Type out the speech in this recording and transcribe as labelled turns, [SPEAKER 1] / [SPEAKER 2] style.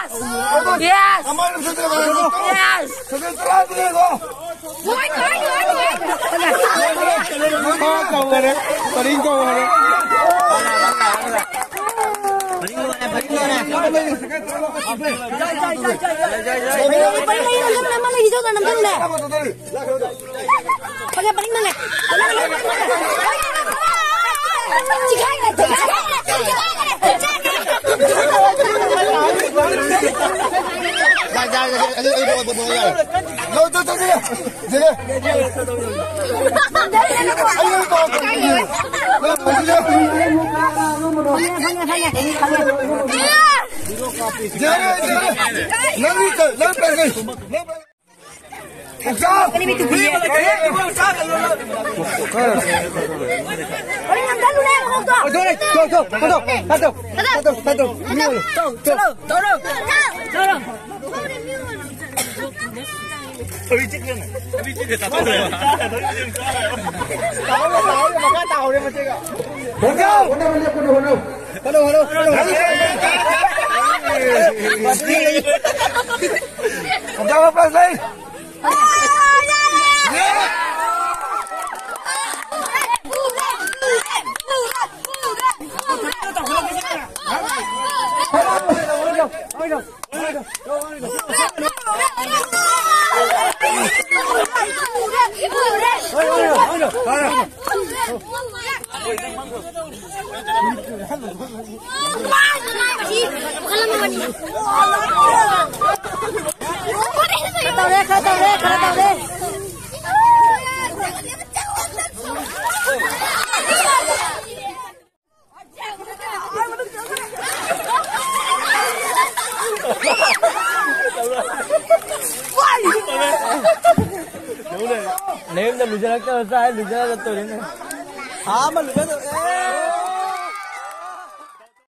[SPEAKER 1] Yes.
[SPEAKER 2] Aman sa trabaho.
[SPEAKER 1] Yes.
[SPEAKER 2] Sa trabaho ko.
[SPEAKER 1] Đuổi.
[SPEAKER 2] Kau ada. Paling kau ada.
[SPEAKER 3] Nếu như lùi ra cái sai lùi ra tôi đến này. À mà lùi ra